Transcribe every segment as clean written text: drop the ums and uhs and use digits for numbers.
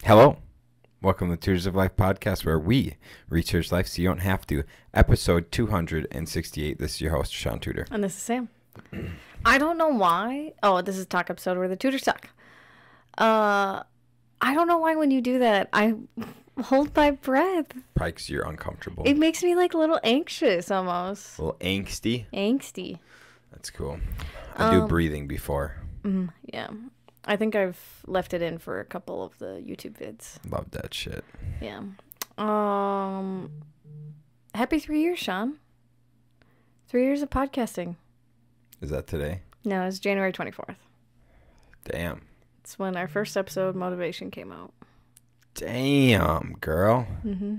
Hello. Welcome to the Tutors of Life podcast, where we research life so you don't have to. Episode 268. This is your host, Shaun Tudor. And this is Sam. I don't know why. Oh, this is a talk episode where the tutors talk. I don't know why when you do that, I hold my breath. Probably because you're uncomfortable. It makes me like a little anxious almost. A little angsty. Angsty. That's cool. I do breathing before. Yeah. I think I've left it in for a couple of the YouTube vids. Love that shit. Yeah. Happy 3 years, Shaun. 3 years of podcasting. Is that today? No, it's January 24th. Damn. It's when our first episode, Motivation, came out. Damn, girl. Mm-hmm.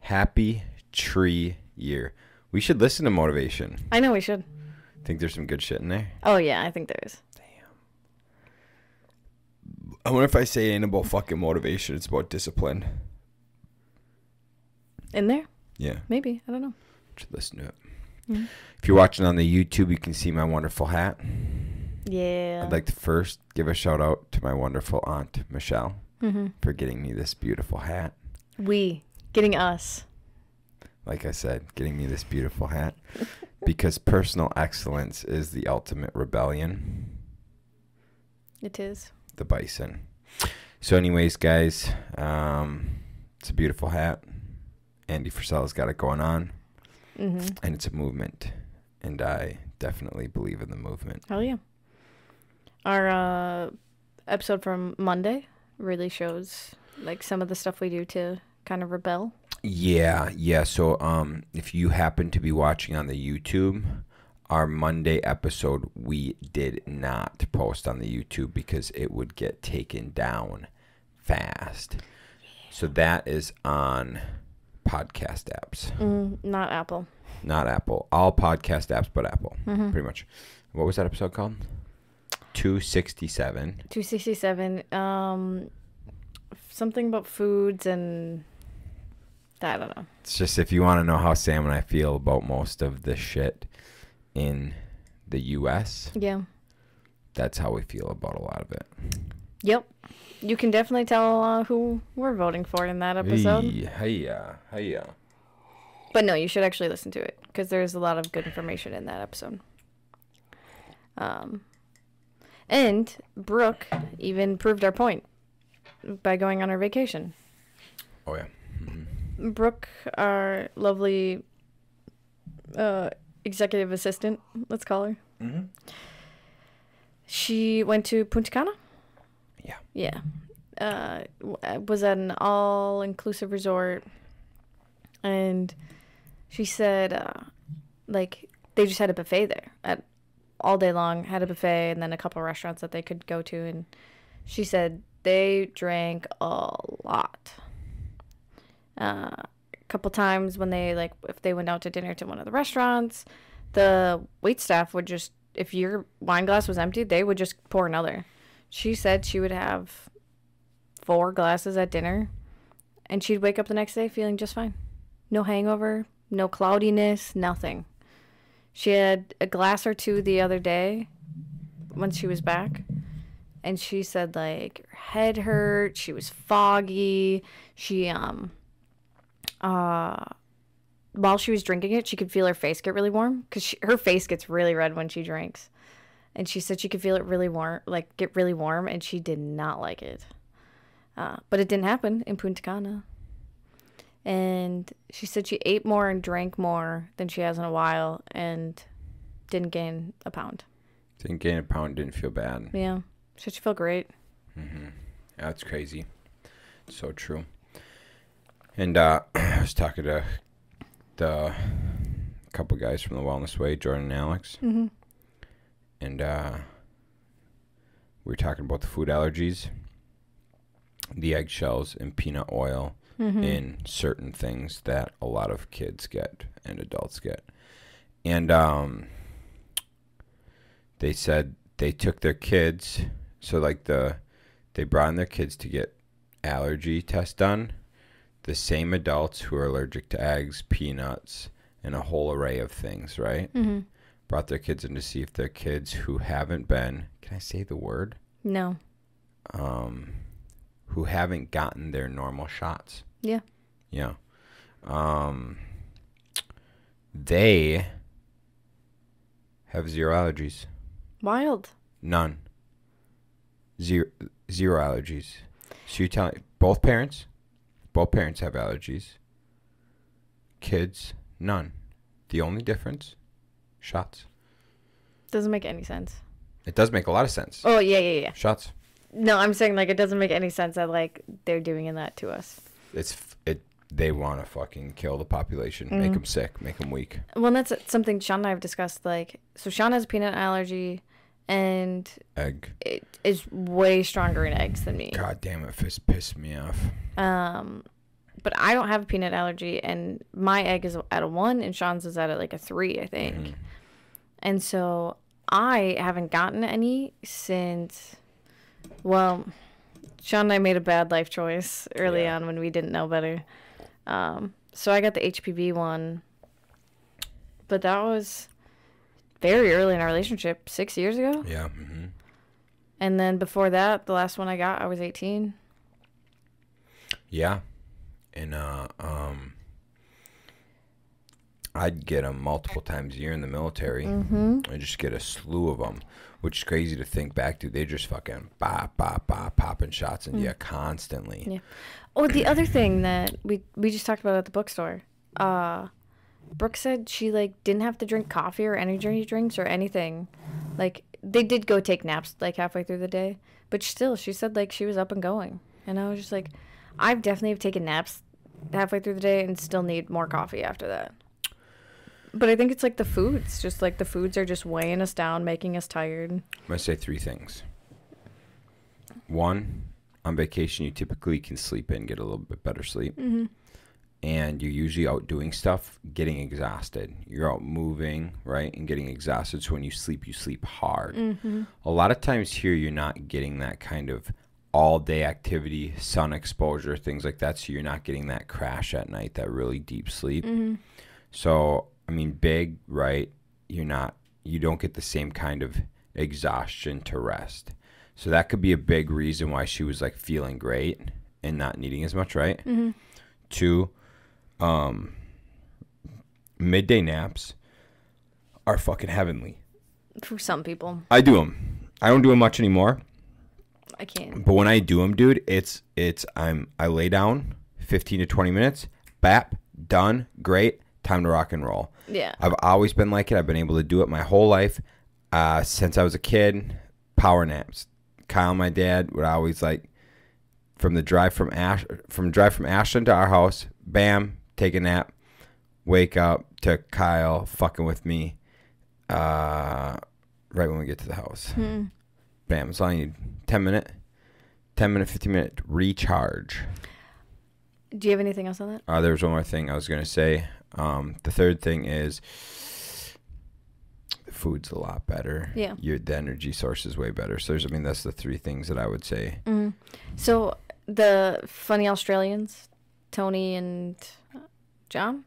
Happy tree year. We should listen to Motivation. I know we should. Think there's some good shit in there? Oh, yeah, I think there is. I wonder if I say it ain't about fucking motivation. It's about discipline. In there? Yeah. Maybe. I don't know. Should listen to it. Mm-hmm. If you're watching on the YouTube, you can see my wonderful hat. Yeah. I'd like to first give a shout out to my wonderful aunt, Michelle, for getting me this beautiful hat. Getting us. Like I said, getting me this beautiful hat. Because personal excellence is the ultimate rebellion. It is. The bison. So anyways, guys, it's a beautiful hat. Andy Frisella's got it going on. And it's a movement. And I definitely believe in the movement. Hell yeah. Our episode from Monday really shows like some of the stuff we do to kind of rebel. Yeah. So if you happen to be watching on the YouTube, our Monday episode we did not post on the YouTube because it would get taken down fast. So that is on podcast apps. Not Apple. Not Apple. All podcast apps but Apple. Pretty much. What was that episode called? 267. 267. Something about foods and I don't know. It's just if you want to know how Sam and I feel about most of the shit in the U.S. Yeah. That's how we feel about a lot of it. Yep. You can definitely tell who we're voting for in that episode. Hey. But no, you should actually listen to it because there's a lot of good information in that episode. And Brooke even proved our point by going on her vacation. Oh, yeah. Brooke, our lovely executive assistant, let's call her. She went to Punta Cana. Yeah. Was at an all-inclusive resort. And she said, like, they just had a buffet there all day long, had a buffet, and then a couple of restaurants that they could go to. And she said they drank a lot. A couple times when they, like, if they went out to dinner to one of the restaurants, the wait staff would just, if your wine glass was empty, they would just pour another. She said she would have 4 glasses at dinner, and she'd wake up the next day feeling just fine. No hangover, no cloudiness, nothing. She had a glass or 2 the other day when she was back, and she said, like, her head hurt, she was foggy, she, while she was drinking it, she could feel her face get really warm, because her face gets really red when she drinks. And she said she could feel it really warm, like, get really warm, and she did not like it. But it didn't happen in Punta Cana. And she said she ate more and drank more than she has in a while and didn't gain a pound. Didn't gain a pound, didn't feel bad. Yeah. She said she felt great. That's crazy. So true. And I was talking to the couple guys from the Wellness Way, Jordan and Alex. And we were talking about the food allergies, the eggshells and peanut oil in certain things that a lot of kids get and adults get. And they said they took their kids, so like they brought in their kids to get allergy tests done. The same adults who are allergic to eggs, peanuts, and a whole array of things, right? Brought their kids in to see if their kids who haven't been, can I say the word? No. who haven't gotten their normal shots. Yeah. Yeah. They have zero allergies. Wild. None. Zero allergies. So you're telling both parents have allergies. Kids, none. The only difference, shots. Doesn't make any sense. It does make a lot of sense. Oh, yeah. Shots. No, I'm saying, like, it doesn't make any sense that, like, they're doing that to us. They want to fucking kill the population, make them sick, make them weak. Well, and that's something Shaun and I have discussed. Like, so Shaun has a peanut allergy, and Egg. it is way stronger in eggs than me. God damn it, this pissed me off. But I don't have a peanut allergy, and my egg is at a 1, and Shaun's is at like a 3, I think. And so I haven't gotten any since, well, Shaun and I made a bad life choice early on when we didn't know better. So I got the HPV one, but that was very early in our relationship, 6 years ago. Yeah. And then before that, the last one I got, I was 18. Yeah. And I'd get them multiple times a year in the military. I just get a slew of them, which is crazy to think back to. They just fucking popping shots into you constantly. Yeah. Oh, the other thing that we just talked about at the bookstore. Brooke said she like didn't have to drink coffee or energy drinks or anything. Like they did go take naps like halfway through the day, but still she said like she was up and going. And I was just like, I've definitely taken naps halfway through the day and still need more coffee after that. But I think it's like the foods. Just like the foods are just weighing us down, making us tired. I'm going to say 3 things. 1, on vacation, you typically can sleep in, get a little bit better sleep. And you're usually out doing stuff, getting exhausted. You're out moving, right, and getting exhausted. So when you sleep hard. A lot of times here, you're not getting that kind of all-day activity, sun exposure, things like that. So you're not getting that crash at night, that really deep sleep. So I mean, big, right? You don't get the same kind of exhaustion to rest. So that could be a big reason why she was like feeling great and not needing as much, right? 2, midday naps are fucking heavenly. For some people. I do them. I don't do them much anymore. I can't. But when I do them, dude, I lay down 15 to 20 minutes, bap, done, great. Time to rock and roll. Yeah. I've always been like it. I've been able to do it my whole life. Since I was a kid, power naps. Kyle and my dad would always like from drive from Ashland to our house, bam, take a nap, wake up to Kyle fucking with me right when we get to the house. Bam. That's all I need. 10 minute, 15 minute recharge. Do you have anything else on that? There was one more thing I was going to say. The third thing is the food's a lot better. Yeah. The energy source is way better. So that's the 3 things that I would say. So the funny Australians, Tony and John,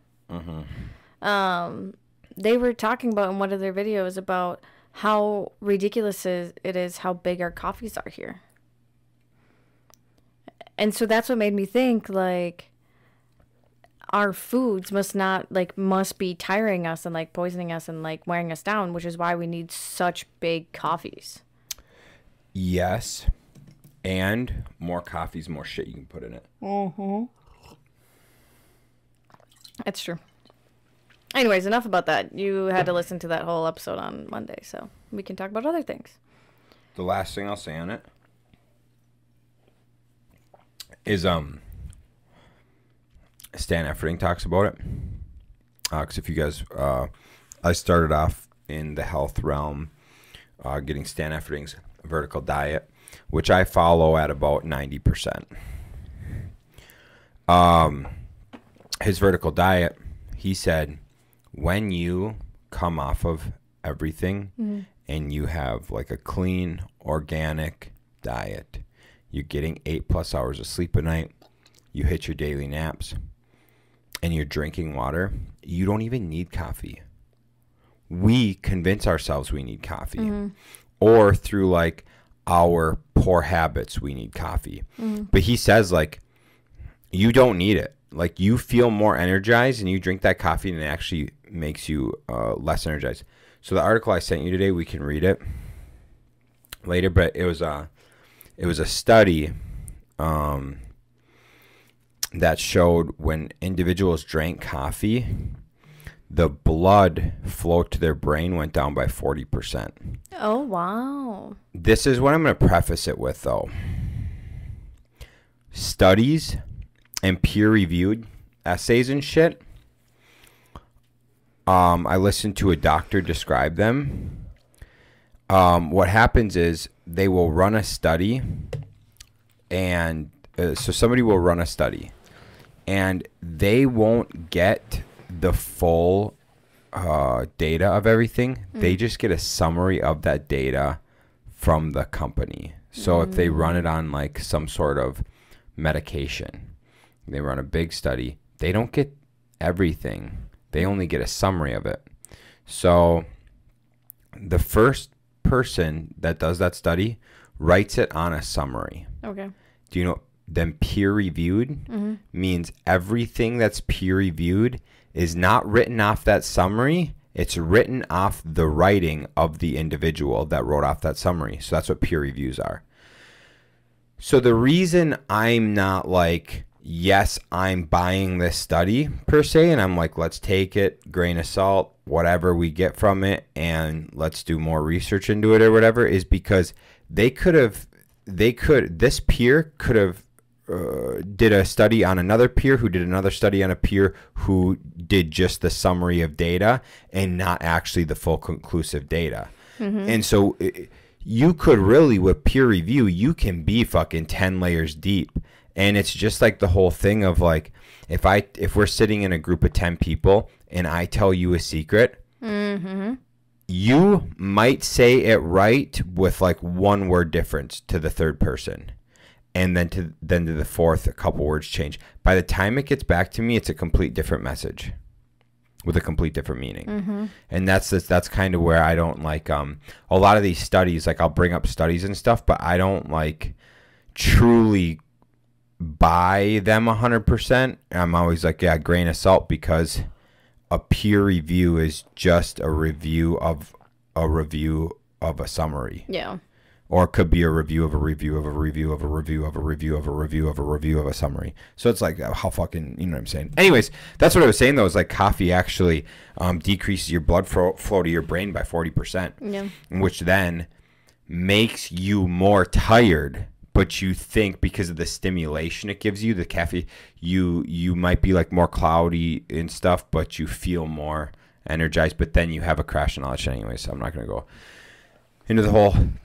they were talking about in one of their videos about how ridiculous it is how big our coffees are here. And so that's what made me think, like, our foods must be tiring us and, like, poisoning us and, like, wearing us down, which is why we need such big coffees. Yes. And more coffees, more shit you can put in it. That's true. Anyways, enough about that. You had to listen to that whole episode on Monday, so we can talk about other things. The last thing I'll say on it is Stan Efferding talks about it. Because if you guys, I started off in the health realm, getting Stan Efferding's vertical diet, which I follow at about 90%. His vertical diet, he said, when you come off of everything and you have like a clean, organic diet, you're getting 8+ hours of sleep a night, you hit your daily naps, and you're drinking water, you don't even need coffee. We convince ourselves we need coffee. Or through like our poor habits, we need coffee. But he says, like, you don't need it. Like, you feel more energized and you drink that coffee and it actually makes you less energized. So the article I sent you today, we can read it later, but it was a study that showed when individuals drank coffee, the blood flow to their brain went down by 40%. Oh, wow. This is what I'm going to preface it with, though. Studies and peer-reviewed essays and shit, I listened to a doctor describe them. What happens is they will run a study, and so somebody will run a study, and they won't get the full data of everything. They just get a summary of that data from the company. So if they run it on like some sort of medication, they run a big study, they don't get everything. They only get a summary of it. So the first person that does that study writes it on a summary. Okay. Do you know? Then peer-reviewed means everything that's peer-reviewed is not written off that summary. It's written off the writing of the individual that wrote off that summary. So that's what peer reviews are. So the reason I'm not like, yes, I'm buying this study per se, and I'm like, let's take it, grain of salt, whatever we get from it, and let's do more research into it or whatever, is because this peer could have did a study on another peer who did another study on a peer who did just the summary of data and not actually the full conclusive data. And so you could really, with peer review, you can be fucking 10 layers deep. And it's just like the whole thing of like, if we're sitting in a group of 10 people and I tell you a secret, you might say it right with like one word difference to the third person. And then to the fourth, a couple words change. By the time it gets back to me, it's a complete different message with a complete different meaning. And that's kind of where I don't like a lot of these studies. Like, I'll bring up studies and stuff, but I don't like truly buy them 100%. I'm always like, yeah, grain of salt, because a peer review is just a review of a summary. Yeah. Or it could be a review of a review of a review of a review of a review of a review of a review of a summary. So it's like, how fucking, you know what I'm saying? Anyways, that's what I was saying, though, is like coffee actually decreases your blood flow to your brain by 40%. Yeah. Which then makes you more tired. But you think because of the stimulation it gives you, the caffeine, you might be like more cloudy and stuff, but you feel more energized. But then you have a crash of knowledge anyway, so I'm not going to go into the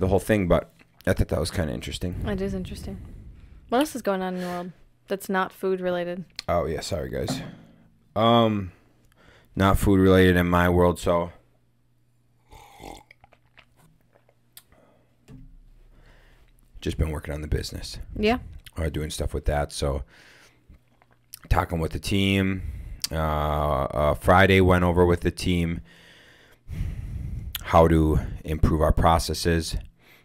whole thing, but I thought that was kind of interesting. It is interesting. What else is going on in the world that's not food related? Oh yeah, sorry guys. Not food related in my world, so just been working on the business. Yeah. Doing stuff with that, so talking with the team. Friday went over with the team how to improve our processes,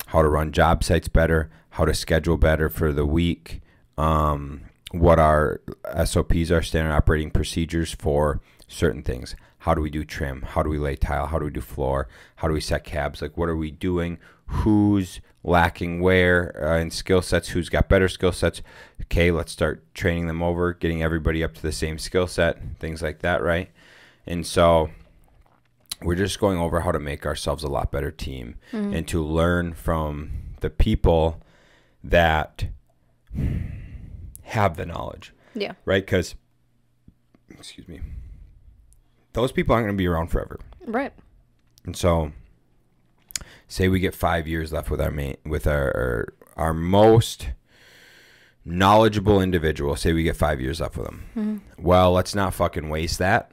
how to run job sites better, how to schedule better for the week, what our SOPs are, standard operating procedures for certain things. How do we do trim? How do we lay tile? How do we do floor? How do we set cabs? Like, what are we doing? Who's lacking where in skill sets? Who's got better skill sets? Okay, let's start training them over, getting everybody up to the same skill set, things like that, right? And so we're just going over how to make ourselves a lot better team and to learn from the people that have the knowledge. Yeah. Right? Because, excuse me, those people aren't going to be around forever. Right. And so, say we get 5 years left with our most knowledgeable individual. Say we get 5 years left with them. Well, let's not fucking waste that.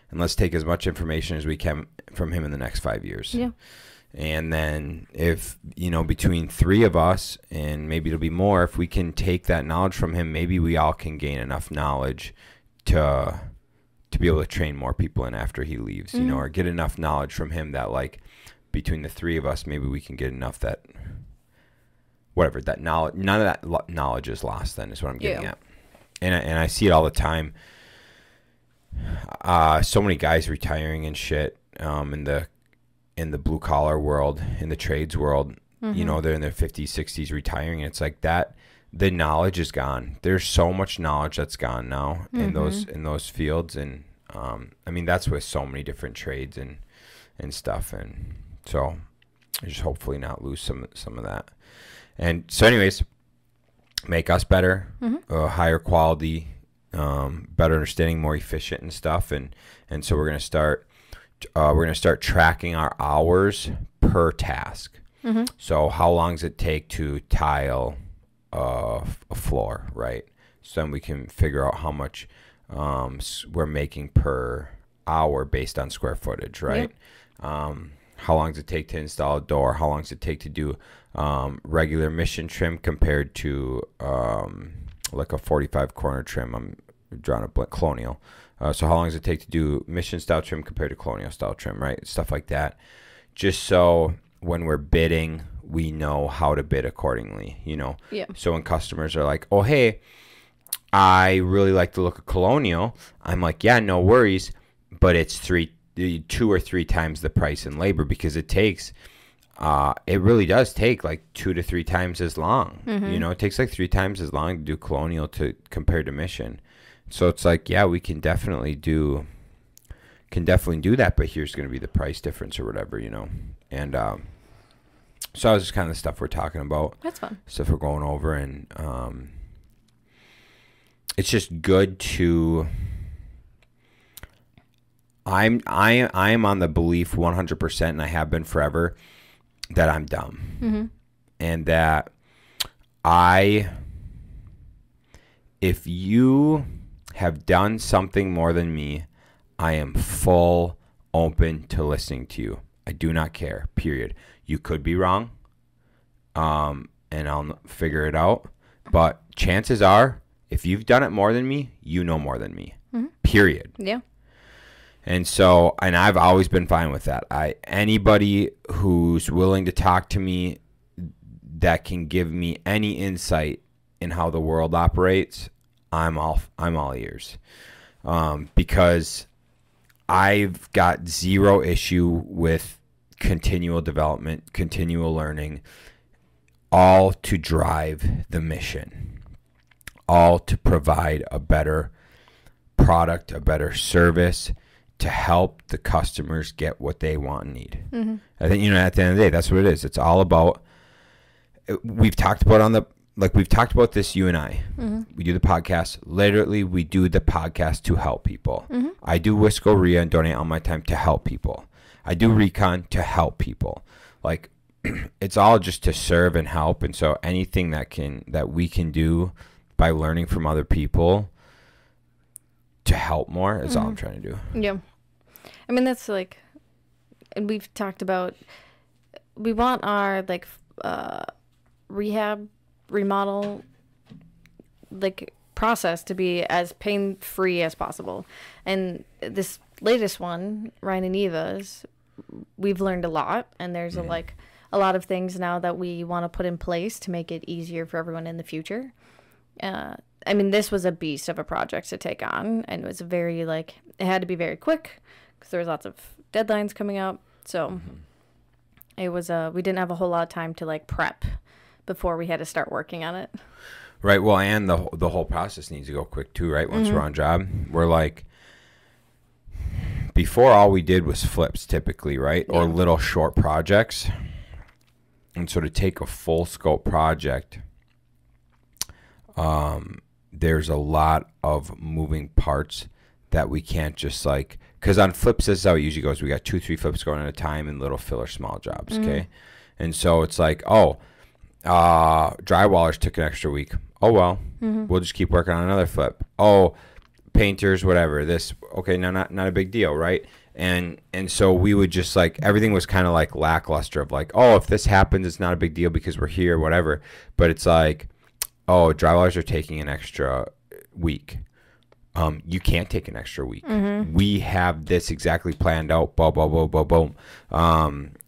And let's take as much information as we can from him in the next 5 years. Yeah. And then if, between three of us, and maybe it'll be more, if we can take that knowledge from him, maybe we all can gain enough knowledge to be able to train more people in after he leaves, or get enough knowledge from him that, like, between the three of us, maybe we can get enough that whatever, that knowledge, none of that knowledge is lost then, is what I'm getting at. And I see it all the time. So many guys retiring and shit, in the blue collar world, in the trades world, you know, they're in their 50s, 60s retiring, and it's like that. The knowledge is gone. There's so much knowledge that's gone now in those fields, and I mean, that's with so many different trades and stuff, and so just hopefully not lose some of that. And so, anyways, make us better, higher quality, better understanding, more efficient and stuff, and so we're gonna start tracking our hours per task. So how long does it take to tile a floor, right? So then we can figure out how much we're making per hour based on square footage, right? How long does it take to install a door? How long does it take to do regular mission trim compared to like a 45 corner trim? I'm drawing a colonial. So how long does it take to do mission style trim compared to colonial style trim, right? Stuff like that. Just so when we're bidding, we know how to bid accordingly, you know? So when customers are like, oh, hey, I really like the look of colonial, I'm like, yeah, no worries, but it's 2 or 3 times the price in labor, because it takes, it really does take like 2 to 3 times as long. You know, it takes like 3 times as long to do colonial compared to mission. So it's like, yeah, we can definitely do that, but here's going to be the price difference or whatever, you know? And, so that was just kind of the stuff we're talking about. That's fun. Stuff we're going over, and it's just good to. I am on the belief 100%, and I have been forever, that I'm dumb, and that if you have done something more than me, I am full open to listening to you. I do not care, period. You could be wrong, and I'll figure it out. But chances are, if you've done it more than me, you know more than me, period. Yeah. And so, and I've always been fine with that. Anybody who's willing to talk to me that can give me any insight in how the world operates, I'm all ears, because I've got zero issue with continual development, continual learning, all to drive the mission, all to provide a better product, a better service, to help the customers get what they want and need. I think, you know, at the end of the day, that's what it is. It's all about, we've talked about this, you and I. We do the podcast. Literally, we do the podcast to help people. I do Wisco RIA and donate all my time to help people. I do recon to help people. Like, it's all just to serve and help. And so anything that we can do by learning from other people to help more is all I'm trying to do. Yeah. I mean, that's like, and we've talked about, we want our like rehab, remodel, like process to be as pain-free as possible. And this latest one, Ryan and Eva's, we've learned a lot, and there's a lot of things now that we want to put in place to make it easier for everyone in the future. I mean, this was a beast of a project to take on, and it was very, like, it had to be very quick because there was lots of deadlines coming up. So it was, we didn't have a whole lot of time to, like, prep before we had to start working on it. Right. Well, and the whole process needs to go quick too, right? Once we're on job, we're like, before all we did was flips typically, right? Or little short projects. And so to take a full scope project, there's a lot of moving parts that we can't just like, because on flips, this is how it usually goes. We got 2-3 flips going at a time and little filler small jobs. Okay. And so it's like, drywallers took an extra week. Oh, well, we'll just keep working on another flip. Oh, painters, whatever, this, okay, no, not a big deal, right? And so we would just like, everything was kind of like lackluster of like, oh, if this happens, it's not a big deal because we're here, whatever. But it's like, oh, drywallers are taking an extra week. You can't take an extra week. We have this exactly planned out, boom, boom, boom, boom, boom.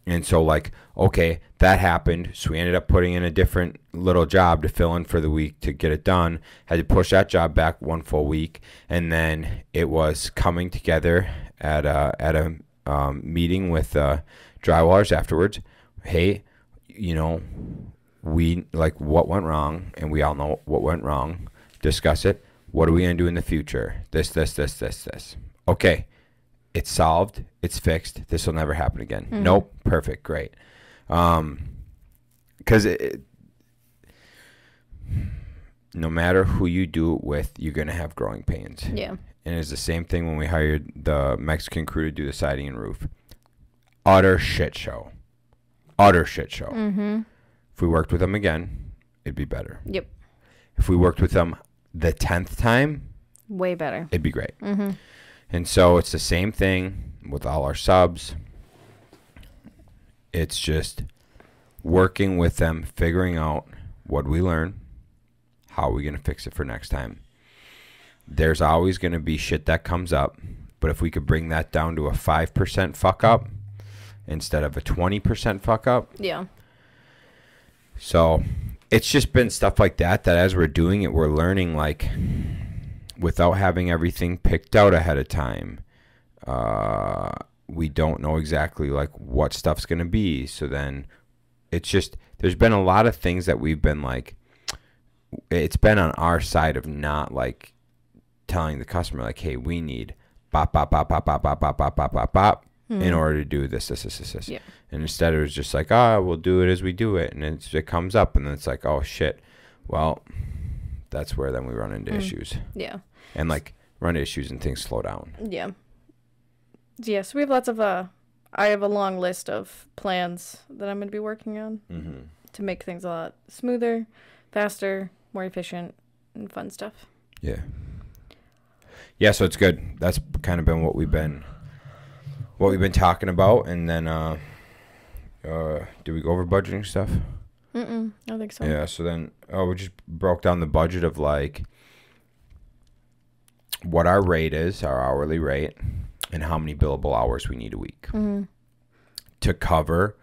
And so like, okay, that happened. So we ended up putting in a different little job to fill in for the week to get it done. Had to push that job back 1 full week. And then it was coming together at a meeting with drywallers afterwards. Hey, you know, we like what went wrong, and we all know what went wrong. Discuss it. What are we going to do in the future? This. Okay. It's solved. It's fixed. This will never happen again. Nope. Perfect. Great. Because no matter who you do it with, you're going to have growing pains. Yeah. And it's the same thing when we hired the Mexican crew to do the siding and roof. Utter shit show. If we worked with them again, it'd be better. Yep. If we worked with them the 10th time, way better. It'd be great. And so it's the same thing with all our subs. It's just working with them, figuring out what we learn, how are we going to fix it for next time. There's always going to be shit that comes up, but if we could bring that down to a 5% fuck up instead of a 20% fuck up. Yeah. So it's just been stuff like that as we're doing it, we're learning, like, without having everything picked out ahead of time. We don't know exactly, like, what stuff's going to be. So then it's just, there's been a lot of things that we've been, like, it's been on our side of not, like, telling the customer, like, hey, we need bop, bop, bop, bop, bop, bop, bop, bop, bop, bop, bop, in order to do this. Yeah. And instead it was just like, we'll do it as we do it. And it comes up, and then it's like, oh, shit. Well, that's where then we run into issues. Yeah. And, like, run into issues and things slow down. Yeah. Yeah, so we have lots of, I have a long list of plans that I'm going to be working on to make things a lot smoother, faster, more efficient, and fun stuff. Yeah. Yeah, so it's good. That's kind of been what we've been talking about. And then did we go over budgeting stuff? I don't think so. Yeah, so then we just broke down the budget of, like, what our rate is, our hourly rate, and how many billable hours we need a week to cover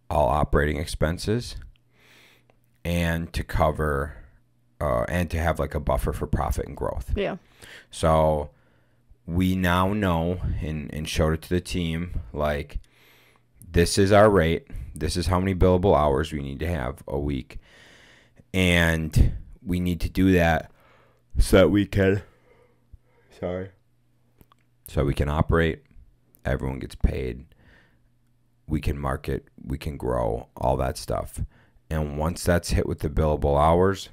all operating expenses, and to cover and to have, like, a buffer for profit and growth. Yeah. So we now know and showed it to the team, like, this is our rate. This is how many billable hours we need to have a week. And we need to do that so that we can, so we can operate, everyone gets paid, we can market, we can grow, all that stuff. And once that's hit with the billable hours,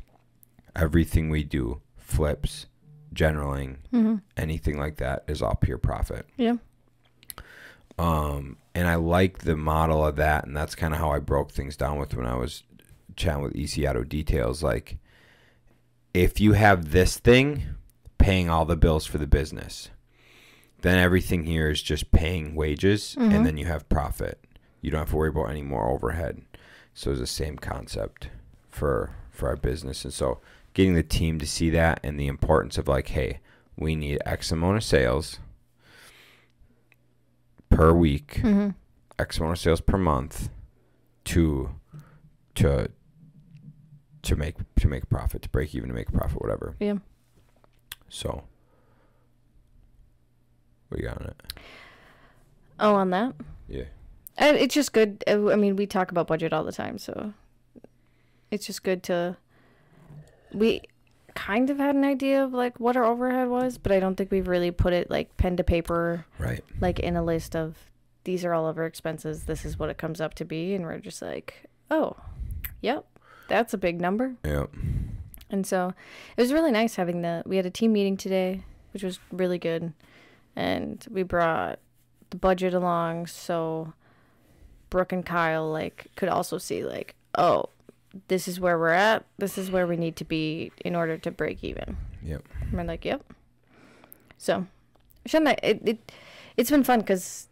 everything we do, flips, generaling, anything like that, is all pure profit. Yeah. And I like the model of that, and that's kind of how I broke things down with when I was chatting with EC Auto Details. Like, if you have this thing paying all the bills for the business, then everything here is just paying wages, and then you have profit. You don't have to worry about any more overhead. So it's the same concept for our business. And so getting the team to see that, and the importance of, like, hey, we need X amount of sales per week, X amount of sales per month to make a profit, to break even, to make a profit, whatever. Yeah. So what you got on it? Oh, on that? Yeah. It's just good. I mean, we talk about budget all the time, so it's just good to... We kind of had an idea of, like, what our overhead was, but I don't think we've really put it, like, pen to paper, right, like, in a list of, these are all of our expenses, this is what it comes up to be, and we're just like, oh, yep, that's a big number. Yep. And so it was really nice having we had a team meeting today, which was really good, and we brought the budget along, so Brooke and Kyle, like, could also see, like, oh, this is where we're at, this is where we need to be in order to break even. Yep. And we're like, yep. So, it's been fun, because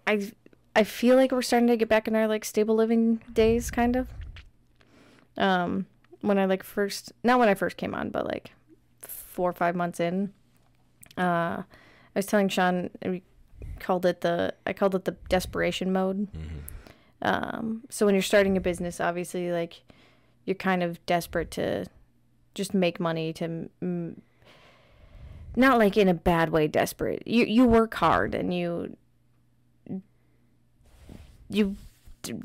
I feel like we're starting to get back in our, like, stable living days, kind of. When I, like, not when I first came on, but, like, 4 or 5 months in, I was telling Shaun, I called it the desperation mode. So when you're starting a business, obviously, like, you're kind of desperate to just make money to, not like in a bad way, desperate. You work hard and you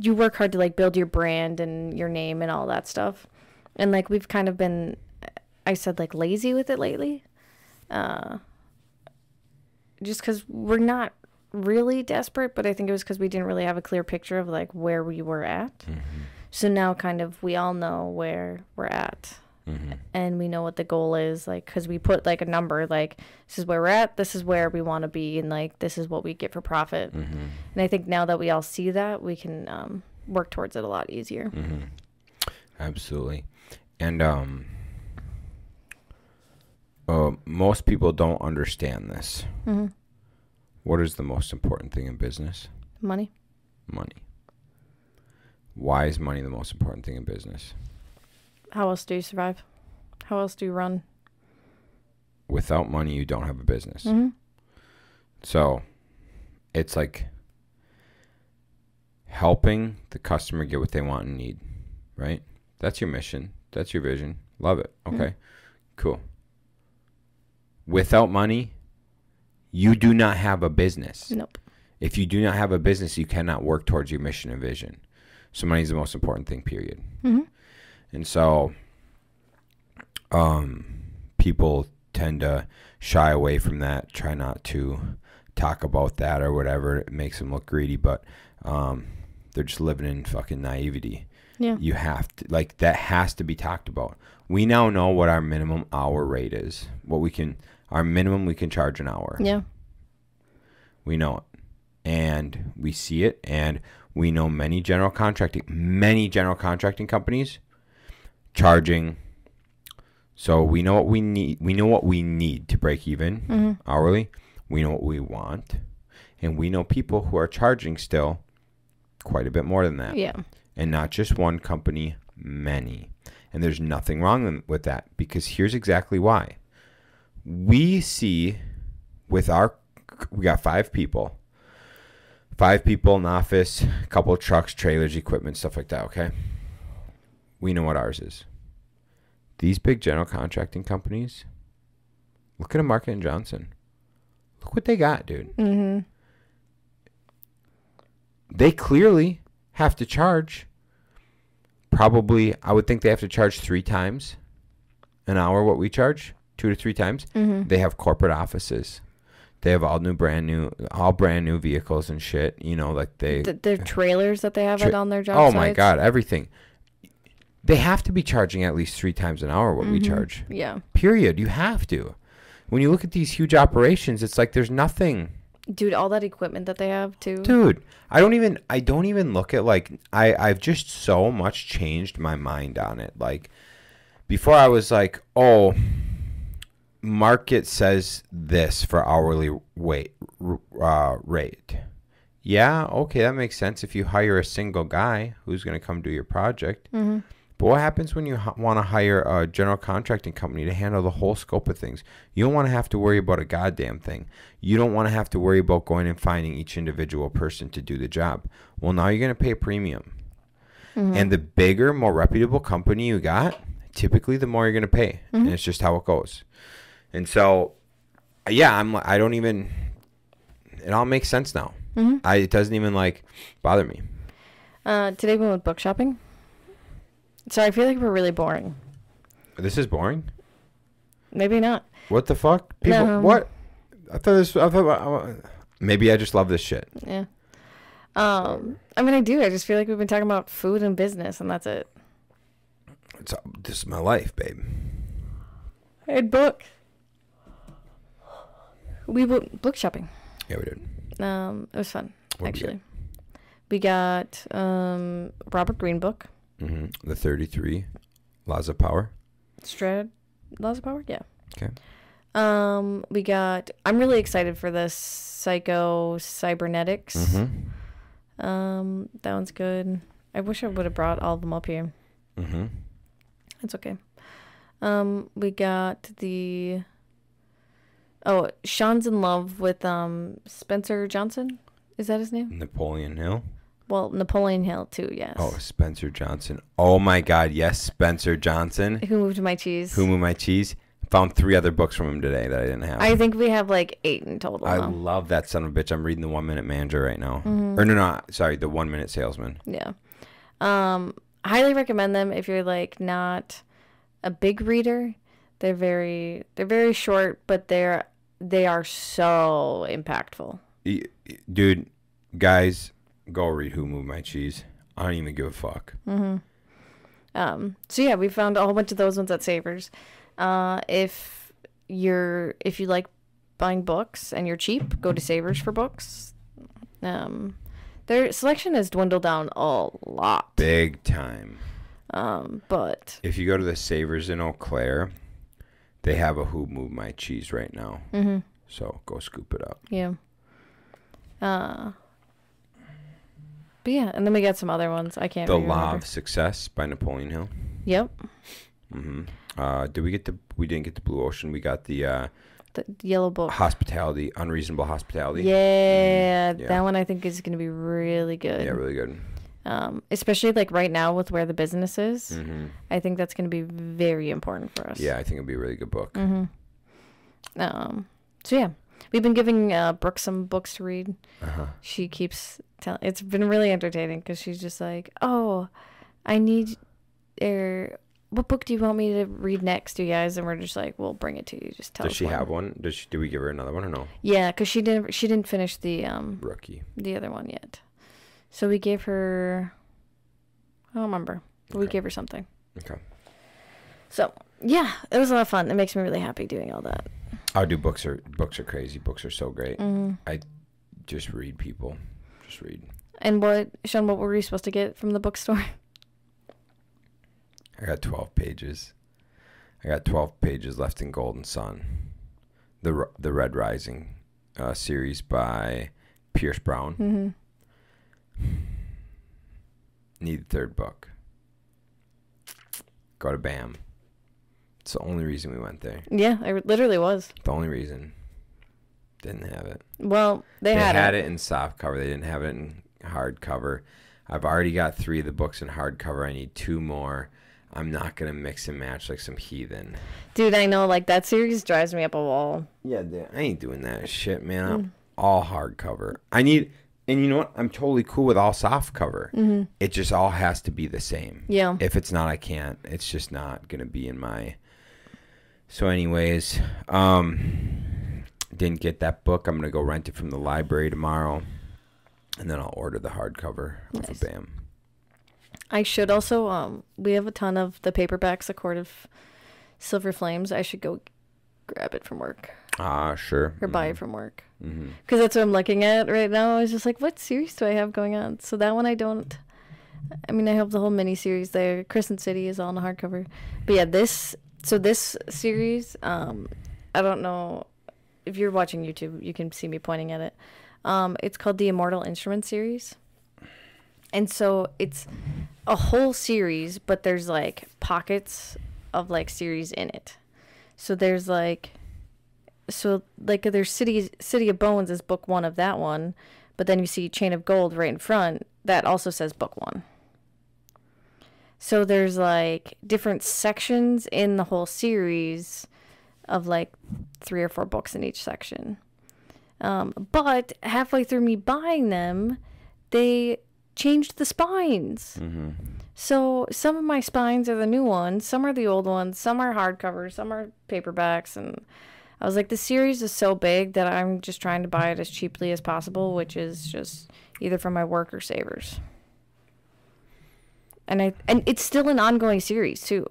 work hard to, like, build your brand and your name and all that stuff. And, like, we've kind of been, I said, like, lazy with it lately. Just because we're not really desperate, but I think it was because we didn't really have a clear picture of, like, where we were at. So now kind of we all know where we're at. And we know what the goal is, like, because we put, like, a number, like, this is where we're at, this is where we want to be, and, like, this is what we get for profit. And I think now that we all see that, we can work towards it a lot easier. Absolutely. And most people don't understand this. What is the most important thing in business? Money. Why is money the most important thing in business? How else do you survive? How else do you run? Without money, you don't have a business. So it's like helping the customer get what they want and need, right? That's your mission. That's your vision. Love it. Okay, cool. Without money, you do not have a business. Nope. If you do not have a business, you cannot work towards your mission and vision. So money is the most important thing, period. And so people tend to shy away from that, try not to talk about that or whatever. It makes them look greedy, but they're just living in fucking naivety. Yeah. You have to, like, that has to be talked about. We now know what our minimum hour rate is. Our minimum we can charge an hour. Yeah. We know it. And we see it, and we know many general contracting companies charging. So we know what we need. We know what we need to break even hourly. We know what we want. And we know people who are charging still quite a bit more than that. Yeah. And not just one company, many. And there's nothing wrong with that, because here's exactly why. We see we got 5 people. 5 people in the office, a couple of trucks, trailers, equipment, stuff like that, okay? We know what ours is. These big general contracting companies, look at a Market & Johnson. Look what they got, dude. They clearly have to charge, probably, I would think they have to charge 3 times an hour what we charge, 2 to 3 times. They have corporate offices. They have all brand new vehicles and shit. You know, like their trailers that they have on their job Oh sites. my God, everything. They have to be charging at least 3 times an hour what we charge. Yeah. Period. You have to. When you look at these huge operations, it's like there's nothing. Dude, all that equipment that they have too. Dude, I don't even look at, like, I've just so much changed my mind on it. Like, before I was like, oh, market says this for hourly rate. Yeah, okay, that makes sense if you hire a single guy who's going to come do your project. But what happens when you want to hire a general contracting company to handle the whole scope of things? You don't want to have to worry about a goddamn thing. You don't want to have to worry about going and finding each individual person to do the job. Well, now you're going to pay a premium. And the bigger, more reputable company you got, typically the more you're going to pay. And it's just how it goes. And so, yeah, it all makes sense now. It doesn't even, like, bother me. Today we went book shopping. So I feel like we're really boring. This is boring? Maybe not. What the fuck? People, what? Maybe I just love this shit. Yeah. I mean, I do. I just feel like we've been talking about food and business, and that's it. This is my life, babe. And books. We went book shopping. Yeah, we did. It was fun, actually. We got Robert Greene book. The 33 Laws of Power. Laws of Power? Yeah. Okay. We got, I'm really excited for this Cybernetics. That one's good. I wish I would have brought all of them up here. It's okay. We got the Oh, Sean's in love with Spencer Johnson. Is that his name? Napoleon Hill. Well, Napoleon Hill too. Yes. Oh, Spencer Johnson. Oh my God, yes, Spencer Johnson. Who Moved My Cheese? Who Moved My Cheese? Found 3 other books from him today that I didn't have. I think we have like 8 in total. I love that son of a bitch. I'm reading the 1 Minute Manager right now. Mm-hmm. Or no, sorry, the 1 Minute Salesman. Yeah. Highly recommend them if you're like not a big reader. They're very short, but they are so impactful. Dude, guys, go read Who Moved My Cheese. I don't even give a fuck. Mm-hmm. So yeah, we found a whole bunch of those ones at Savers. If you like buying books and you're cheap, go to Savers for books. Their selection has dwindled down a lot. Big time. But if you go to the Savers in Eau Claire, they have a Who Moved My Cheese right now. Mm-hmm. So go scoop it up. Yeah. But yeah, and then we got some other ones. I can't The remember. Law of Success by Napoleon Hill. Yep. Mm-hmm. We didn't get the Blue Ocean. We got the Yellow Book. Hospitality, Unreasonable Hospitality. Yeah, that one I think is going to be really good. Yeah, really good. Especially like right now with where the business is. Mm-hmm. I think that's going to be very important for us. Yeah, I think it'll be a really good book. Mm-hmm. So yeah, we've been giving Brooke some books to read. Uh-huh. She keeps telling. It's been really entertaining because she's just like, "Oh, I need what book do you want me to read next, you guys?" And we're just like, "We'll bring it to you. Just tell us." Does she have one? Do we give her another one or no? Yeah, because she didn't finish the Rookie. the other one yet. So we gave her, I don't remember, but we gave her something. Okay. So yeah, it was a lot of fun. It makes me really happy doing all that. Oh, dude, books are crazy. Books are so great. Mm-hmm. I just read, people. Just read. And Sean, what were we supposed to get from the bookstore? I got 12 pages. I got 12 pages left in Golden Sun. The Red Rising series by Pierce Brown. Mm-hmm. Need the 3rd book. Go to BAM. It's the only reason we went there. Yeah, it literally was. The only reason. Didn't have it. Well, they had it in soft cover. They didn't have it in hardcover. I've already got 3 of the books in hardcover. I need 2 more. I'm not going to mix and match like some heathen. Dude, I know, like, that series drives me up a wall. Yeah, I ain't doing that shit, man. I'm all hardcover. And you know what? I'm totally cool with all soft cover. Mm-hmm. It just all has to be the same. Yeah. If it's not, I can't. It's just not going to be in my... So anyways, didn't get that book. I'm going to go rent it from the library tomorrow. And then I'll order the hardcover off of BAM. I should also, we have a ton of the paperbacks, A Court of Silver Flames. I should go grab it from work. Sure. Or buy it from work. Mm-hmm. Because that's what I'm looking at right now. I was just like, what series do I have going on? So that one I don't. I mean, I have the whole mini series there. Crescent City is all in the hardcover. But yeah, this series, I don't know if you're watching YouTube, you can see me pointing at it. It's called the Immortal Instrument series. And so it's a whole series, but there's like pockets of like series in it. So there's like there's City of Bones is book 1 of that one, but then you see Chain of Gold right in front. That also says book 1. So there's like different sections in the whole series of like 3 or 4 books in each section. But halfway through me buying them, they changed the spines. Mm-hmm. So some of my spines are the new ones, some are the old ones, some are hardcovers, some are paperbacks, and I was like, the series is so big that I'm just trying to buy it as cheaply as possible, which is just either from my work or Savers. And it's still an ongoing series too.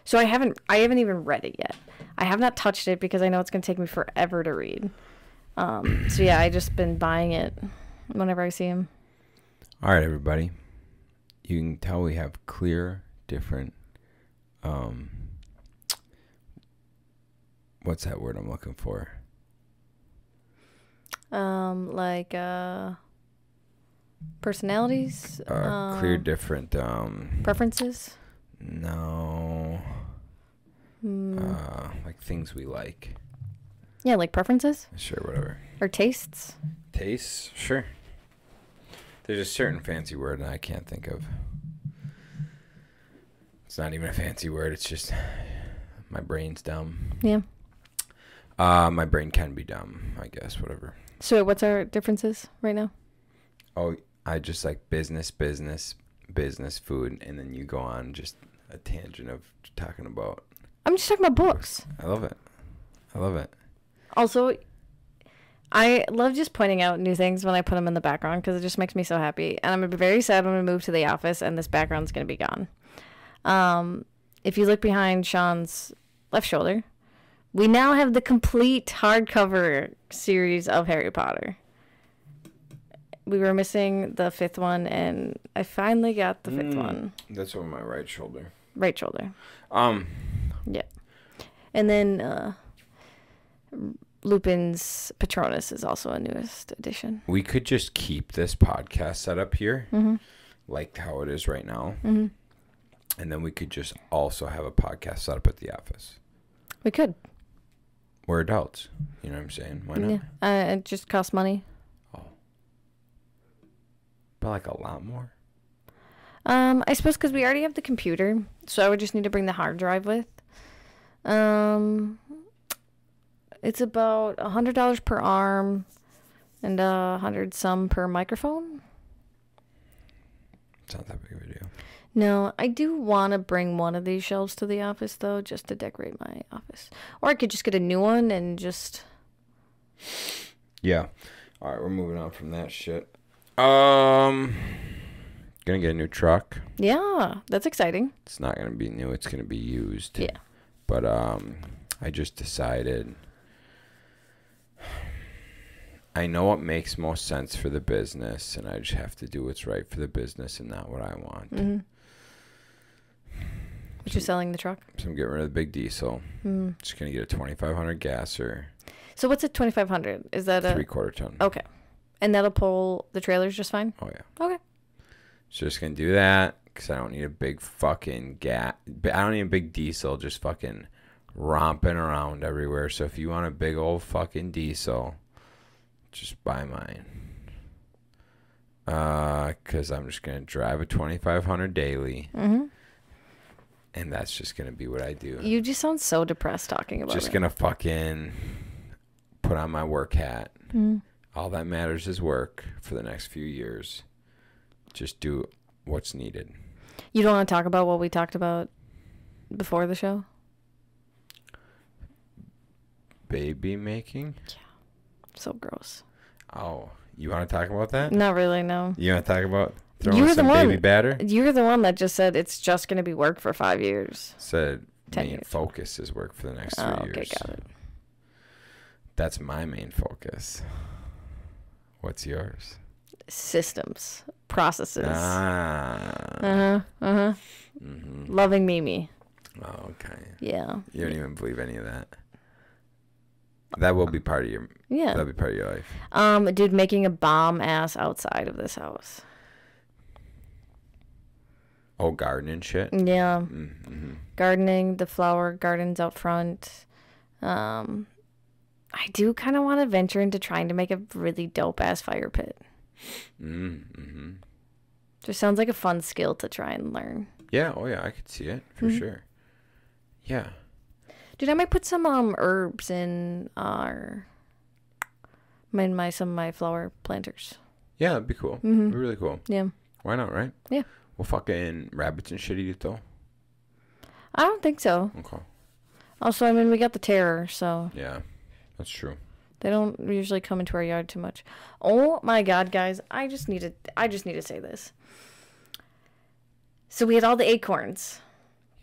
So I haven't even read it yet. I have not touched it because I know it's going to take me forever to read. So yeah, I just been buying it whenever I see him. All right, everybody. You can tell we have clear, different, what's that word I'm looking for? Personalities? Clear, different, preferences? No. Like things we like. Yeah, like preferences? Sure, whatever. Or tastes? Tastes? Sure. There's a certain fancy word I can't think of. It's not even a fancy word. It's just my brain's dumb. Yeah. My brain can be dumb, I guess, whatever. So what's our differences right now? Oh, I just like business, food, and then you go on just a tangent of talking about. I'm just talking about books. I love it. I love it. Also, I love just pointing out new things when I put them in the background because it just makes me so happy. And I'm going to be very sad when we move to the office and this background's going to be gone. If you look behind Shaun's left shoulder, we now have the complete hardcover series of Harry Potter. We were missing the fifth one, and I finally got the fifth one. That's over my right shoulder. Right shoulder. Yeah. And then Lupin's Patronus is also a newest edition. We could just keep this podcast set up here, like how it is right now. And then we could just also have a podcast set up at the office. We could. We're adults. You know what I'm saying? Why not? Yeah. It just costs money. Oh. But like a lot more? I suppose because we already have the computer, so I would just need to bring the hard drive with. It's about $100 per arm and $100 some per microphone. It's not that big of a deal. No, I do want to bring one of these shelves to the office, though, just to decorate my office. Or I could just get a new one and just... Yeah. All right, we're moving on from that shit. Gonna get a new truck. Yeah, that's exciting. It's not gonna be new. It's gonna be used. Yeah. But I just decided... I know what makes most sense for the business, and I just have to do what's right for the business and not what I want. Mm-hmm. But you're selling the truck? So I'm getting rid of the big diesel. Just going to get a 2500 gasser. So what's a 2500? Is that a... 3/4 ton. Okay. And that'll pull the trailers just fine? Oh, yeah. Okay. So just going to do that because I don't need a big fucking gas. I don't need a big diesel just fucking romping around everywhere. So if you want a big old fucking diesel... just buy mine. Because I'm just going to drive a 2500 daily. And that's just going to be what I do. You just sound so depressed talking about it. Just going to fucking put on my work hat. All that matters is work for the next few years. Just do what's needed. You don't want to talk about what we talked about before the show? Baby making? Yeah. So gross. Oh, you want to talk about that? Not really, no. You want to talk about throwing some baby batter? You're the one that just said it's just going to be work for 5 years. Said 10 main years. Focus is work for the next 3 years. Okay, got it. That's my main focus. What's yours? Systems. Processes. Ah. Loving Mimi. Oh, okay. Yeah. You don't even believe any of that. That will be part of your... Yeah. That'll be part of your life. Dude, making a bomb ass outside of this house. Oh, garden and shit? Yeah. Gardening, the flower gardens out front. I do kind of want to venture into trying to make a really dope ass fire pit. Just sounds like a fun skill to try and learn. Yeah, oh yeah, I could see it for sure. Yeah. Dude, I might put some herbs in some of my flower planters. Yeah, that'd be cool. It'd be really cool. Yeah. Why not, right? Yeah. Well, fucking rabbits and shit eat it, though? I don't think so. Okay. Also, I mean, we got the terror, so... Yeah, that's true. They don't usually come into our yard too much. Oh, my God, guys. I just need to say this. So we had all the acorns.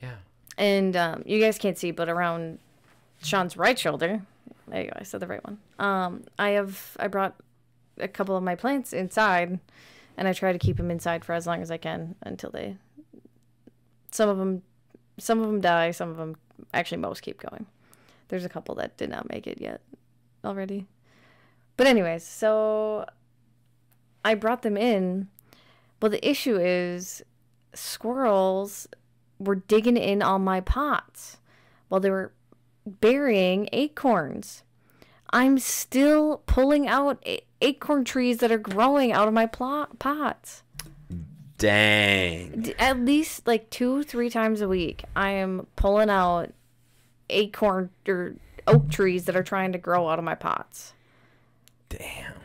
Yeah. And you guys can't see, but around Shaun's right shoulder, there you go, I said the right one. I brought a couple of my plants inside, and I try to keep them inside for as long as I can until some of them die, some of them, actually most keep going. There's a couple that did not make it yet already. But anyways, so I brought them in. Well, the issue is squirrels were digging in all my pots while they were burying acorns. I'm still pulling out acorn trees that are growing out of my pots. Dang. At least like 2-3 times a week, I am pulling out acorn or oak trees that are trying to grow out of my pots. Damn.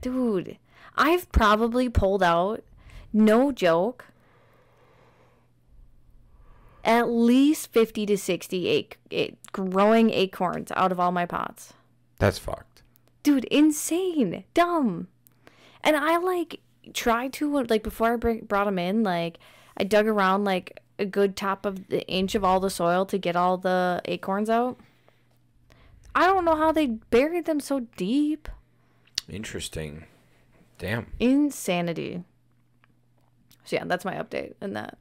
Dude, I've probably pulled out, no joke, at least 50 to 60 growing acorns out of all my pots. That's fucked. Dude, insane. Dumb. And I, like, tried to, like, before I brought them in, like, I dug around, like, a good top of the inch of all the soil to get all the acorns out. I don't know how they buried them so deep. Interesting. Damn. Insanity. So, yeah, that's my update in that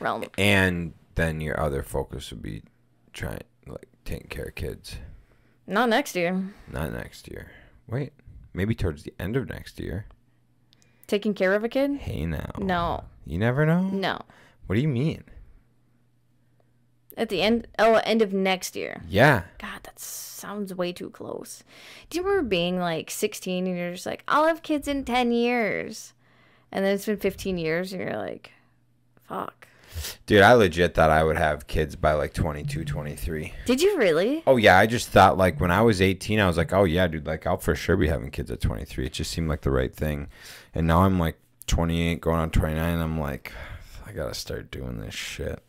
realm. And then your other focus would be trying, like, taking care of kids. Not next year. Not next year. Wait, maybe towards the end of next year. Taking care of a kid? Hey, now. No. You never know? No. What do you mean? At the end? Oh, end of next year. Yeah. God, that sounds way too close. Do you remember being like 16 and you're just like, I'll have kids in 10 years. And then it's been 15 years and you're like, fuck. Dude, I legit thought I would have kids by like 22, 23. Did you really? Oh, yeah. I just thought like when I was 18, I was like, oh, yeah, dude, like I'll for sure be having kids at 23. It just seemed like the right thing. And now I'm like 28 going on 29. And I'm like, I got to start doing this shit.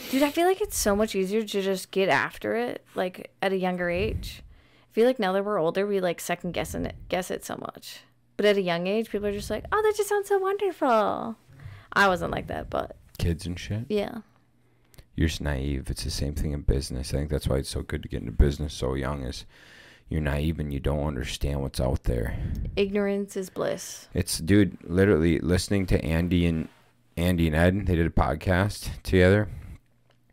Dude, I feel like it's so much easier to just get after it, like, at a younger age. I feel like now that we're older, we, like, guess it so much. But at a young age, people are just like, oh, that just sounds so wonderful. I wasn't like that, but... Kids and shit? Yeah. You're just naive. It's the same thing in business. I think that's why it's so good to get into business so young is you're naive and you don't understand what's out there. Ignorance is bliss. It's, dude, literally listening to Andy and Ed, they did a podcast together.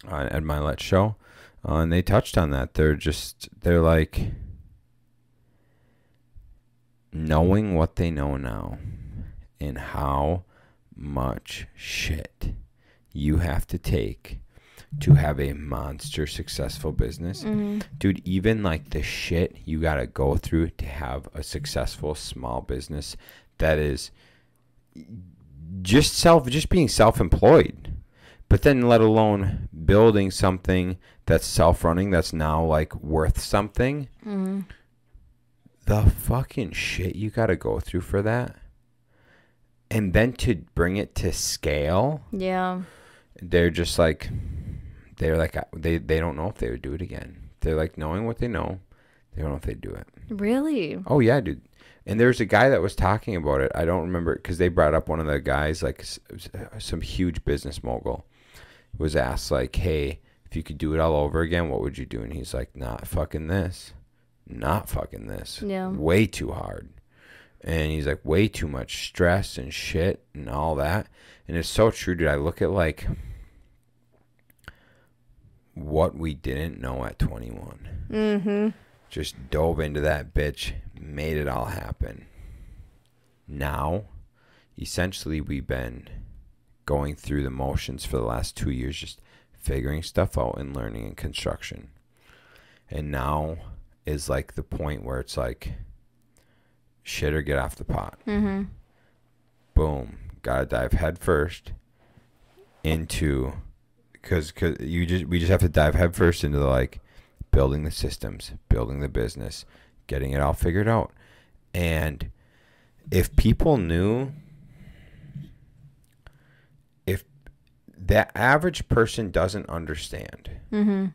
On Ed Milet's show, and they touched on that. They're like knowing what they know now and how much shit you have to take to have a monster successful business. Mm-hmm. Dude, even like the shit you gotta go through to have a successful small business that is just being self-employed. But then let alone building something that's self-running that's now like worth something. Mm-hmm. The fucking shit you got to go through for that. And then to bring it to scale. Yeah. They don't know if they would do it again. They're like knowing what they know. They don't know if they'd do it. Really? Oh, yeah, dude. And there's a guy that was talking about it. I don't remember because they brought up one of the guys, like some huge business mogul. Was asked like, hey, if you could do it all over again, what would you do? And he's like, not fucking this. Yeah. Way too hard. And he's like, way too much stress and shit and all that. And it's so true, dude. I look at like what we didn't know at 21. Mm-hmm. Just dove into that bitch, made it all happen. Now, essentially, we've been going through the motions for the last 2 years, just figuring stuff out and learning in construction. And now is like the point where it's like, shit or get off the pot. Mm-hmm. Boom. Gotta dive head first into, because we just have to dive head first into the, like, building the systems, building the business, getting it all figured out. And if people knew, the average person doesn't understand. Mm-hmm.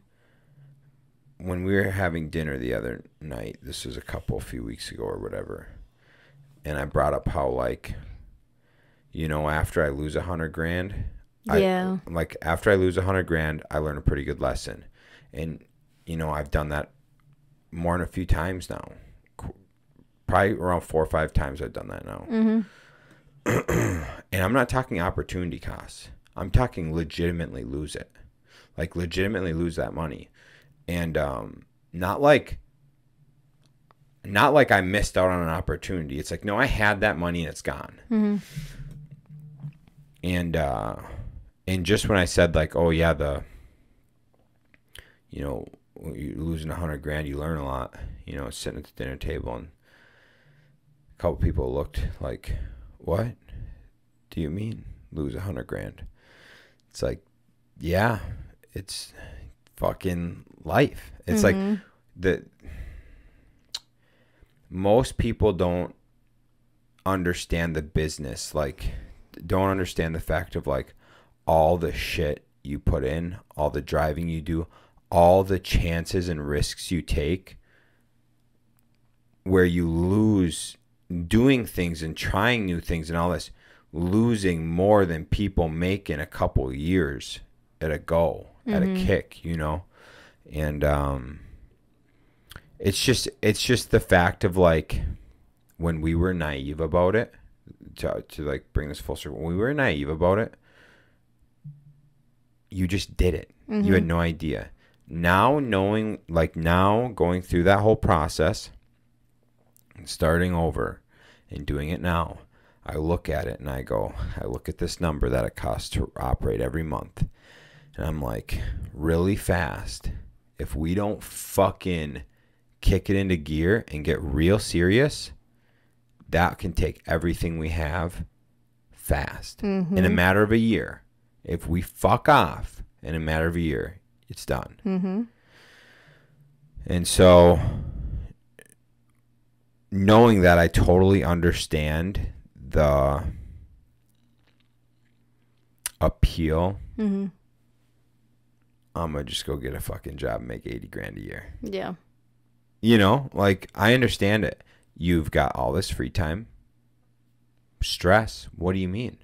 When we were having dinner the other night, this was a few weeks ago or whatever, and I brought up how, like, you know, after I lose $100,000, yeah, after I lose $100,000, I learn a pretty good lesson, and you know, I've done that more than a few times now. Probably around 4 or 5 times I've done that now. Mm-hmm. And I'm not talking opportunity costs. I'm talking legitimately lose it. Like, legitimately lose that money. And not like I missed out on an opportunity. It's like, no, I had that money and it's gone. Mm-hmm. And just when I said, like, oh, yeah, you know, you're losing $100,000, you learn a lot. You know, sitting at the dinner table, and a couple people looked like, what do you mean lose $100,000? It's like, yeah, it's fucking life. It's like most people don't understand the business, like don't understand the fact of like all the shit you put in, all the driving you do, all the chances and risks you take, where you lose doing things and trying new things and all this, losing more than people make in a couple years at a go, at a kick, you know? And it's just the fact of like, when we were naive about it, to like bring this full circle, when we were naive about it, you just did it. You had no idea. Now knowing, like now going through that whole process and starting over and doing it now, I look at it and I look at this number that it costs to operate every month. And I'm like, really fast, if we don't fucking kick it into gear and get real serious, that can take everything we have fast in a matter of a year. If we fuck off in a matter of a year, it's done. And so knowing that, I totally understand the appeal. I'm gonna just go get a fucking job and make $80,000 a year. Yeah. You know, like, I understand it. You've got all this free time. Stress. What do you mean?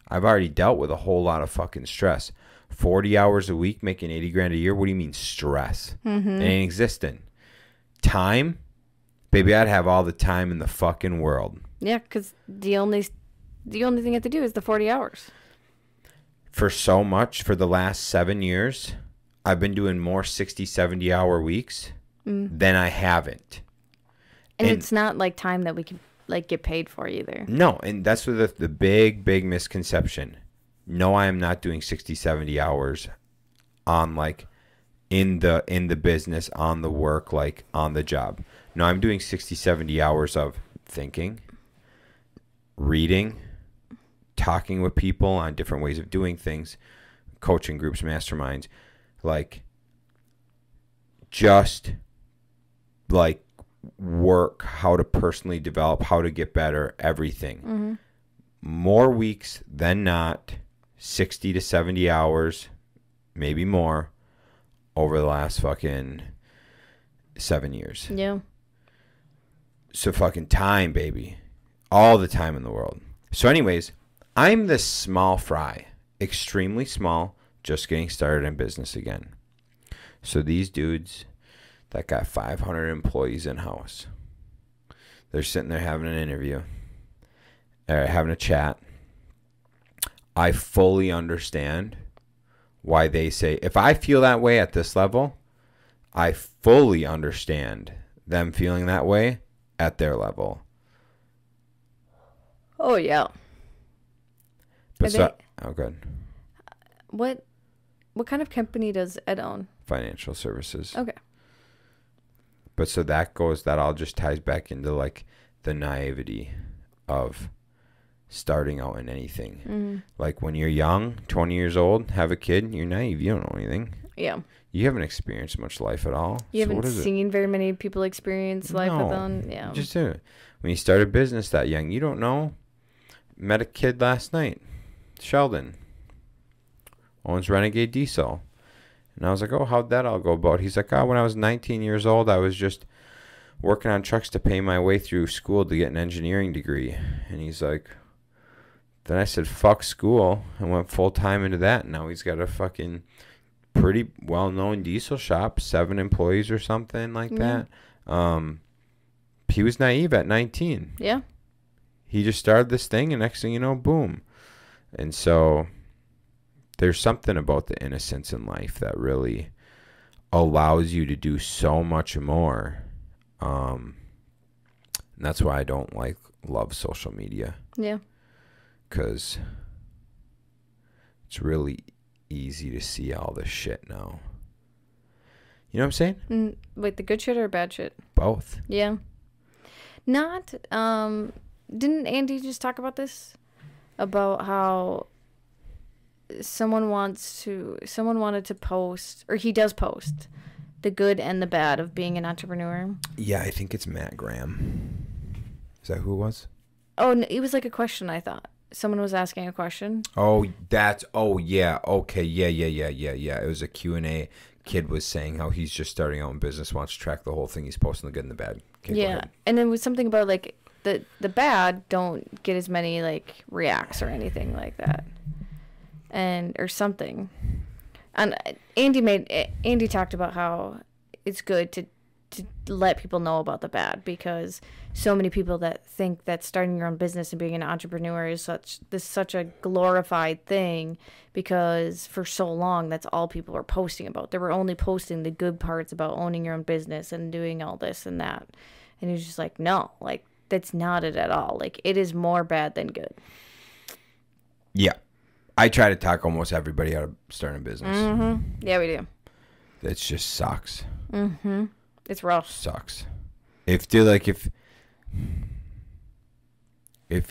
I've already dealt with a whole lot of fucking stress. 40 hours a week making $80,000 a year. What do you mean stress? It ain't existing. Time? Baby, I'd have all the time in the fucking world. Yeah, because the only thing you have to do is the 40 hours. For so much, for the last 7 years, I've been doing more 60, 70-hour weeks than I haven't. And it's not like time that we can like get paid for either. No, and that's the big misconception. No, I am not doing 60, 70 hours on like in the business, on the work, like on the job. No, I'm doing 60, 70 hours of thinking, reading, talking with people on different ways of doing things, coaching groups, masterminds, like just like work, how to personally develop, how to get better, everything. More weeks than not, 60 to 70 hours, maybe more, over the last fucking 7 years. Yeah. So fucking time, baby. All the time in the world. So anyways, I'm this small fry, extremely small, just getting started in business again. So these dudes that got 500 employees in-house, they're sitting there having an interview, or having a chat. I fully understand why they say, if I feel that way at this level, I fully understand them feeling that way at their level. Oh, yeah. But so, oh, good. What kind of company does Ed own? Financial services. Okay. But so that all just ties back into like the naivety of starting out in anything. Like when you're young, 20 years old, have a kid, you're naive. You don't know anything. Yeah. You haven't experienced much life at all. You haven't seen very many people experience life with them. Yeah. Just do it. When you start a business that young, you don't know. Met a kid last night, Sheldon, owns Renegade Diesel. And I was like, oh, how'd that all go about? He's like, oh, when I was 19 years old, I was just working on trucks to pay my way through school to get an engineering degree. And he's like, then I said, fuck school, and went full time into that. And now he's got a fucking pretty well-known diesel shop, 7 employees or something like that. He was naive at 19. Yeah. He just started this thing, and next thing you know, boom. And so there's something about the innocence in life that really allows you to do so much more. And that's why I don't love social media. Yeah. Because it's really easy to see all this shit now. You know what I'm saying? Wait, the good shit or bad shit? Both. Yeah. Not, didn't Andy just talk about this? About how someone wanted to post, or he does post, the good and the bad of being an entrepreneur. Yeah, I think it's Matt Graham. Is that who it was? Oh, no, it was like a question, I thought. Someone was asking a question. Oh, yeah. Okay, yeah. It was a Q&A. Kid was saying how he's just starting out in business, wants to track the whole thing. He's posting the good and the bad. Okay, yeah, and then was something about like the bad don't get as many like reacts or anything like that, and or something. And Andy talked about how it's good to let people know about the bad, because so many people that think that starting your own business and being an entrepreneur is such a glorified thing, because for so long that's all people were posting about. They were only posting the good parts about owning your own business and doing all this and that. And he's just like, no, like that's not it at all. Like it is more bad than good. Yeah. I try to talk almost everybody out of starting a business. Mm-hmm. Yeah, we do. That just sucks. Mm-hmm. It's rough. Sucks. If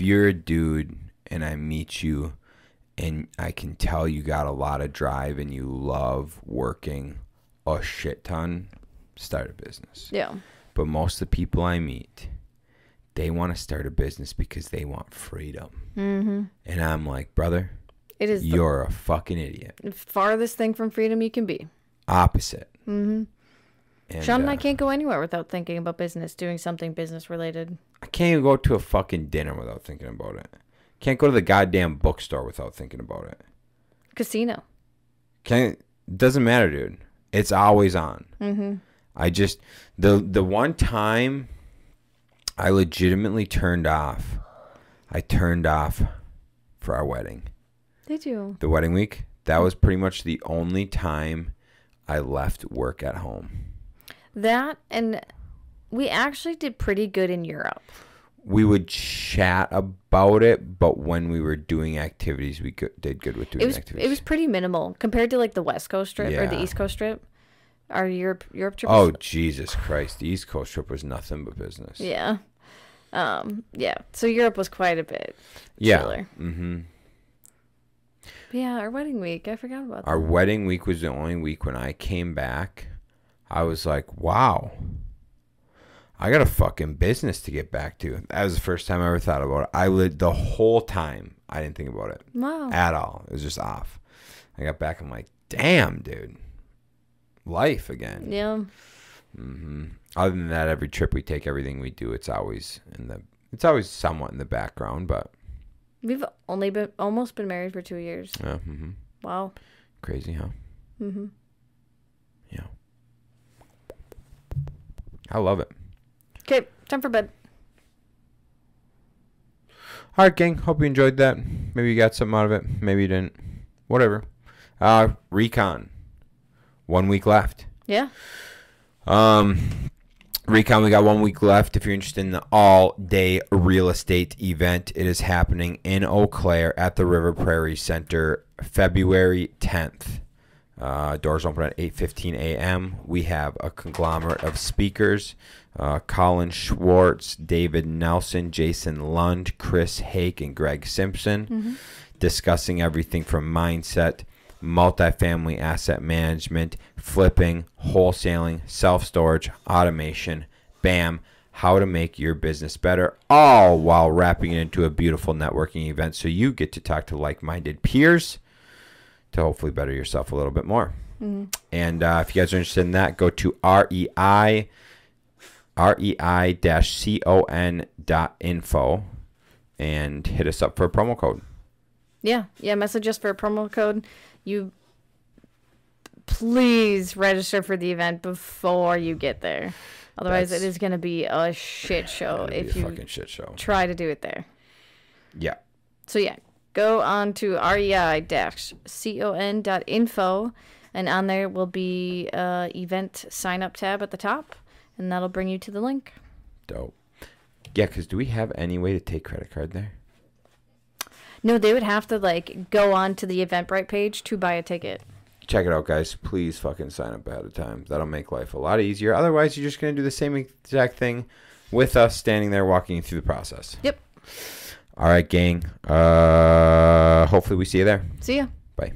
you're a dude and I meet you and I can tell you got a lot of drive and you love working a shit ton, start a business. Yeah. But most of the people I meet, they want to start a business because they want freedom. Mm-hmm. And I'm like, brother, you're a fucking idiot. The farthest thing from freedom you can be. Opposite. Mm-hmm. And, Shaun and I can't go anywhere without thinking about business, doing something business related. I can't even go to a fucking dinner without thinking about it. Can't go to the goddamn bookstore without thinking about it. Casino. Doesn't matter, dude. It's always on. Mm-hmm. I just, the one time I legitimately turned off for our wedding. Did you? The wedding week. That was pretty much the only time I left work at home. That, and we actually did pretty good in Europe. We would chat about it, but when we were doing activities, we did good with doing activities. It was pretty minimal compared to like the West Coast trip or the East Coast trip. Our Europe trip. Oh, Jesus Christ. The East Coast trip was nothing but business. Yeah. Yeah. So Europe was quite a bit chiller. Mm-hmm. Yeah, our wedding week. I forgot about that. Our wedding week was the only week when I came back. I was like, wow, I got a fucking business to get back to. That was the first time I ever thought about it. I lived the whole time. I didn't think about it. Wow. At all. It was just off. I got back. I'm like, damn, dude. Life again. Yeah. Mm-hmm. Other than that, every trip we take, everything we do, it's always somewhat in the background, but we've almost been married for 2 years. Yeah. Mm-hmm. Wow. Crazy, huh? Mm-hmm. Yeah. I love it. Okay, time for bed. All right, gang. Hope you enjoyed that. Maybe you got something out of it. Maybe you didn't. Whatever. Recon. 1 week left. Yeah. Recon, we got 1 week left. If you're interested in the all-day real estate event, it is happening in Eau Claire at the River Prairie Center, February 10th. Doors open at 8:15 a.m. We have a conglomerate of speakers. Colin Schwartz, David Nelson, Jason Lund, Chris Hake, and Greg Simpson, discussing everything from mindset, multifamily asset management, flipping, wholesaling, self-storage, automation, BAM, how to make your business better, all while wrapping it into a beautiful networking event so you get to talk to like-minded peers to hopefully better yourself a little bit more. And if you guys are interested in that, go to rei-con.info and hit us up for a promo code. Yeah, message us for a promo code. You please register for the event before you get there. Otherwise, it is going to be a shit show if you fucking shit show. Try to do it there. Yeah. So, yeah, go on to rei-con.info, and on there will be event sign-up tab at the top, and that'll bring you to the link. Dope. Yeah, because do we have any way to take credit card there? No, they would have to, like, go on to the Eventbrite page to buy a ticket. check it out, guys. Please fucking sign up ahead of time. That'll make life a lot easier. Otherwise, you're just going to do the same exact thing with us standing there walking you through the process. Yep. All right, gang. Hopefully we see you there. See ya. Bye.